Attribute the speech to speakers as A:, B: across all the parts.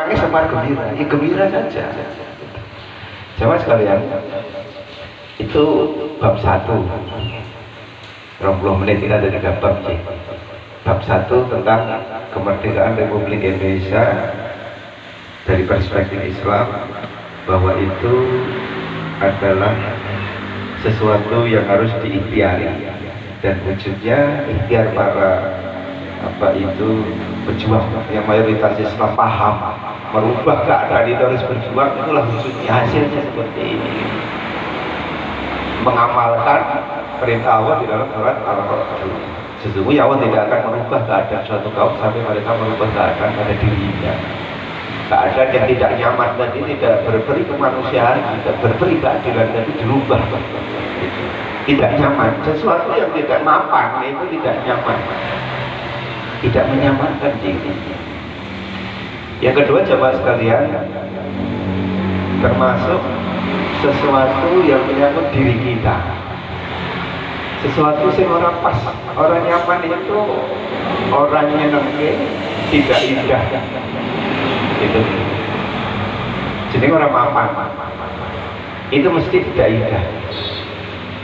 A: menangis sama gembira, ya gembira saja. Jamaah sekalian, itu bab 1. 20 menit kita ada 3 bab sih. Bab 1 tentang kemerdekaan Republik Indonesia dari perspektif Islam, bahwa itu adalah sesuatu yang harus diikhtiari, dan wujudnya ikhtiar para pejuang yang mayoritas Islam paham merubah keadaan itu harus berjuang. Itulah wujudnya, hasilnya seperti ini, mengamalkan perintah Allah di dalam surat Al-Qur'an. Sesungguhnya Allah tidak akan merubah keadaan suatu kaum sampai mereka merubah keadaan pada dirinya. Keadaan yang tidak nyaman tadi, tidak berberi kemanusiaan, tidak berberi keadilan tadi dirubah. Tidak nyaman, sesuatu yang tidak mapan itu tidak nyaman, tidak menyamankan diri. Yang kedua, jamaah sekalian, termasuk sesuatu yang menyangkut diri kita, sesuatu yang orang pas, orang nyaman itu orangnya nengke, tidak indah itu. Jadi orang mapan itu mesti tidak indah.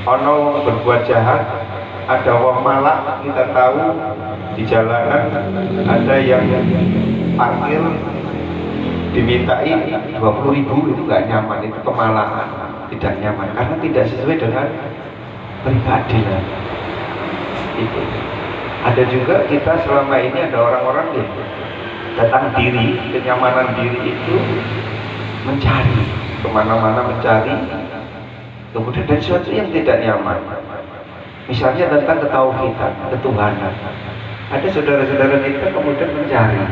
A: Ono berbuat jahat, ada wong malak, kita tahu di jalanan ada yang parkir dimintai 20.000, itu nggak nyaman, itu kemalakan, tidak nyaman karena tidak sesuai dengan pribadinya. Itu ada juga kita selama ini ada orang-orang yang tentang diri, kenyamanan diri itu mencari kemana-mana, mencari kemudian dari sesuatu yang tidak nyaman. Misalnya tentang ketauhidan, ketuhanan. Ada saudara-saudara kita kemudian mencari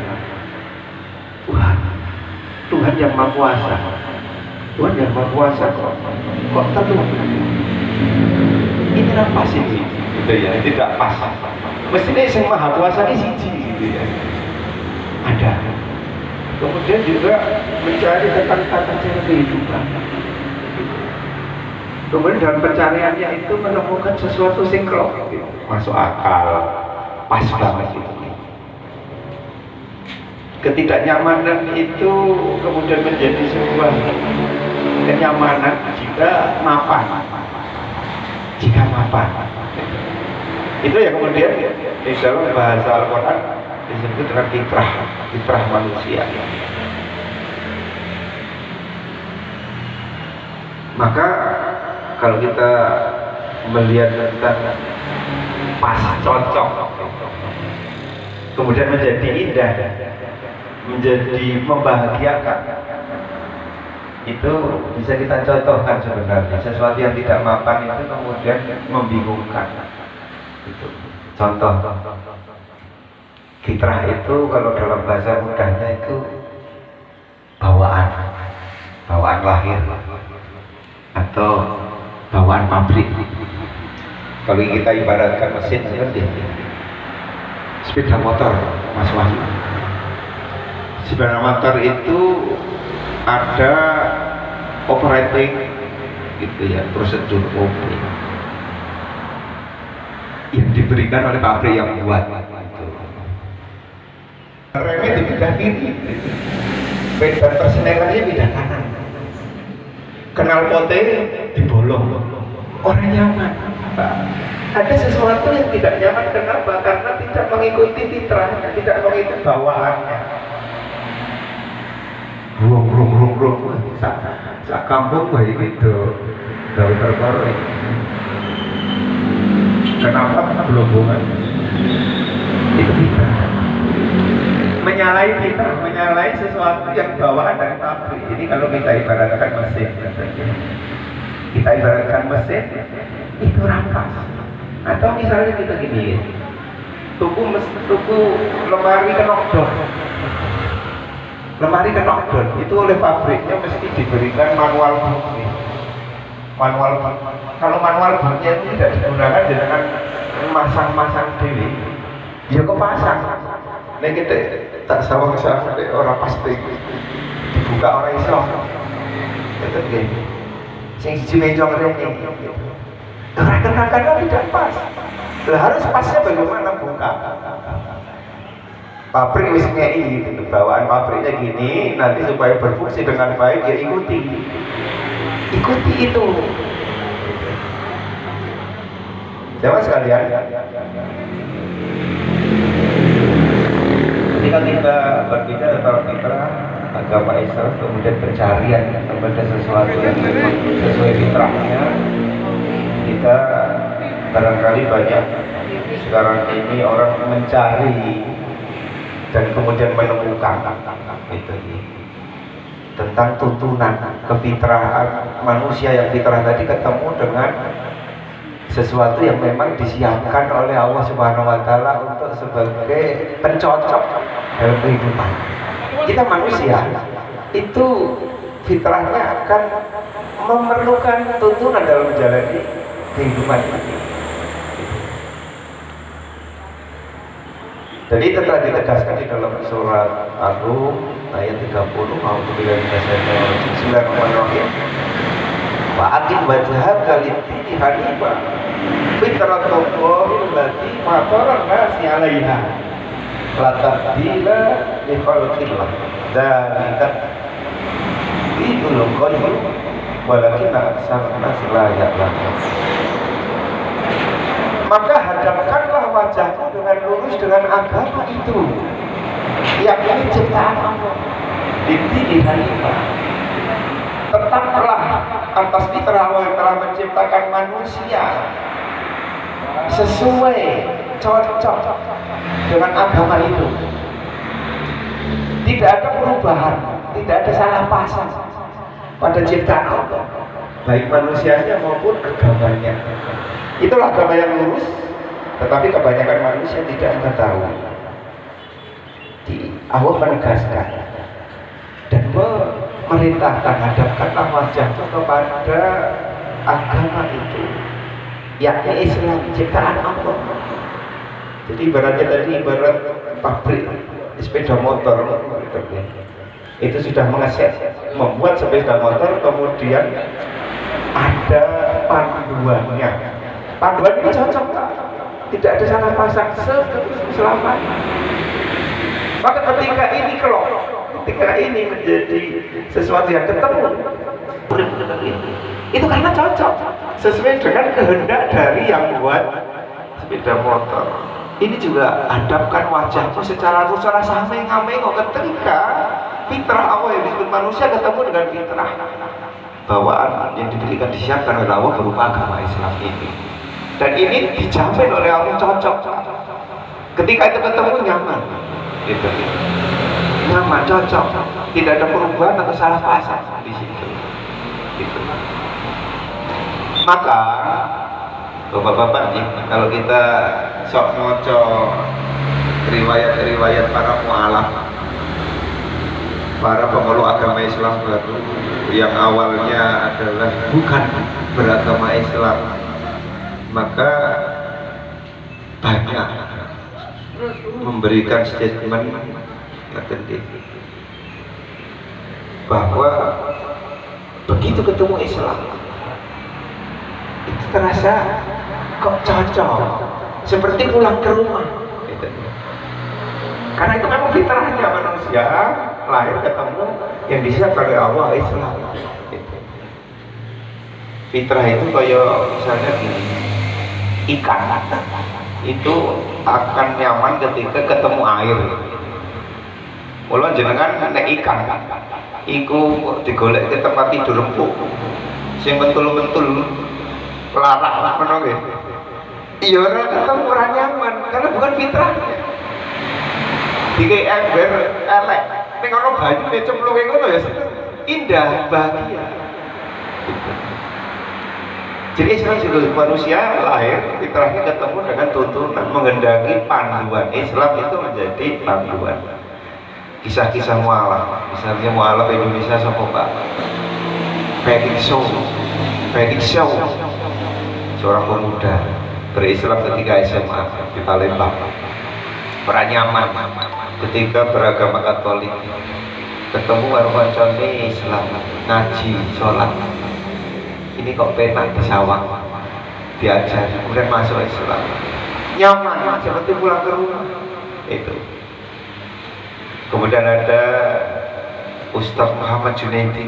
A: Tuhan yang Maha Kuasa. Tuhan yang Maha Kuasa kok tentu ini apa sih gitu ya, tidak pas. Mestinya yang Maha Kuasa ini siji gitu ya. Ada. Kemudian juga mencari tentang tata cara kehidupan. Kemudian dalam pencariannya itu menemukan sesuatu sinkron, masuk akal, pas banget itu. Ketidaknyamanan itu kemudian menjadi sebuah kenyamanan jika mapan. Itu yang kemudian di dalam bahasa Al-Quran disebut dengan fitrah manusia. Maka kalau kita melihat tentang pas, cocok, kemudian menjadi indah, menjadi membahagiakan, itu bisa kita contohkan sebenarnya. Sesuatu yang tidak mapan itu kemudian membingungkan. Itu contoh. Fitrah itu kalau dalam bahasa mudahnya itu bawaan lahir atau bawaan pabrik. Kalau kita ibaratkan mesin seperti sepeda motor, Mas Wahyu. Sepeda motor itu ada operating gitu ya, prosedur operating yang diberikan oleh pabrik yang buat. Remnya di bidang kiri, dan persenelannya bidang kanan. Kenal pote dibolong, orang nyaman. Ada sesuatu yang tidak nyaman, kenapa? Karena tidak mengikuti fitrahnya, tidak mengikuti bawaannya. Rung, sak kampung baik itu, gawe perkara ini. Kenapa berhubungan? Itu fitrah. Menyalahi sesuatu yang bawaan dari pabrik. Ini kalau kita ibaratkan mesin, itu rampas. Atau misalnya kita gini, tuku lemari kenokdon itu oleh pabriknya mesti diberikan manual book. Kalau manual booknya itu tidak digunakan dengan masang dewi, ya kepasang. Nek kita tak sawang orang pasti dibuka orang Islam. Itu gini. Sing mencong rene. Kadang-kadang tidak pas. Harus pasnya bagaimana buka? pabrik wis ngei gitu. Bawaan pabriknya gini, nanti supaya berfungsi dengan baik ya ikuti itu. Jamaah sekalian, ketika kita berbicara tentang fitrah agama Islam, kemudian pencarian kepada sesuatu yang memang sesuai fitrahnya, kita barangkali banyak sekarang ini orang mencari dan kemudian menemukan itu tentang tuntunan kefitrahan manusia yang fitrah tadi ketemu dengan sesuatu yang memang disiapkan oleh Allah Subhanahu wa taala untuk sebagai pencocok dalam kehidupan. Kita manusia itu fitrahnya akan memerlukan tuntunan dalam menjalani kehidupan ini. Jadi itu telah ditegaskan di dalam surat Al-Rum ayat 30. Bismillahirrahmanirrahim. Wa aqim wajhaka lid-dini hanifan fitratallahi allati fatara an-nasi 'alaiha la tabdila li khalqillah dzalika dinul qayyim walakinna aktsarun nasi la ya'lamun. Maka hadapkanlah wajahmu dengan lurus dengan agama itu, yakni ciptaan Allah. Di hanifah, tetaplah atas fitrah Allah yang telah menciptakan manusia sesuai cocok dengan agama itu. Tidak ada perubahan, tidak ada salah pasang pada ciptaan Allah, baik manusianya maupun agamanya. Itulah agama yang lurus, tetapi kebanyakan manusia tidak mengetahui. Allah menegaskan dan memerintahkan, hadapkanlah wajahmu kepada agama itu, yakni Islam, ciptaan Allah. Jadi ibaratnya tadi ibarat pabrik sepeda motor itu sudah mengeset, membuat sepeda motor, kemudian ada panduannya. Panduan ini cocok, tidak ada salah pasang selamanya. Maka ketika ini ketika ini menjadi sesuatu yang ketemu, itu karena cocok sesuai dengan kehendak dari yang buat sepeda motor. Ini juga hadapkan wajahmu secara lurus, secara sameng-sameng ketika fitrah Allah yang disebut manusia ketemu dengan fitrah bawaan yang diberikan, disiapkan oleh Allah berupa agama Islam ini. Dan ini dijamin oleh Allah cocok. Ketika itu ketemu nyaman, gitu. Nyaman, cocok, tidak ada perubahan atau salah pasang di situ. Gitu. Maka, bapak-bapak, kalau kita sok ngoco riwayat-riwayat para mu'alaf, para pemeluk agama Islam baru yang awalnya adalah bukan beragama Islam, maka banyak memberikan statement bahwa begitu ketemu Islam itu terasa kok cocok, seperti pulang ke rumah. Karena itu memang fitrahnya manusia lahir ketemu yang disiapkan oleh Allah, Islam. Fitrah itu kayak misalnya gini, ikan itu akan nyaman ketika ketemu air. Mula jenengan nek ikan iku digolek ke tempat tidur empuk sing betul-betul larak ngono nggih. Iya ora ketemu ora nyaman karena bukan fitrahnya. Dike ember elek ning ono banyu cemplunge ngono ya indah, bahagia. Jadi Islam juga manusia lahir fitrahnya ketemu dengan tuntunan menghendaki panduan Islam itu menjadi panduan. Kisah-kisah mu'alaf, misalnya mu'alaf Indonesia sapa Pak Peggy Shaw, seorang pemuda berislam ketika SMA di Palembang. Peranyaman ketika beragama Katolik ketemu karo kancane Islam, ngaji, sholat. Ini kok penak di sawah diajar, kemudian masuk Islam nyaman seperti pulang ke rumah. Itu Kemudian ada Ustadz Muhammad Junaidi.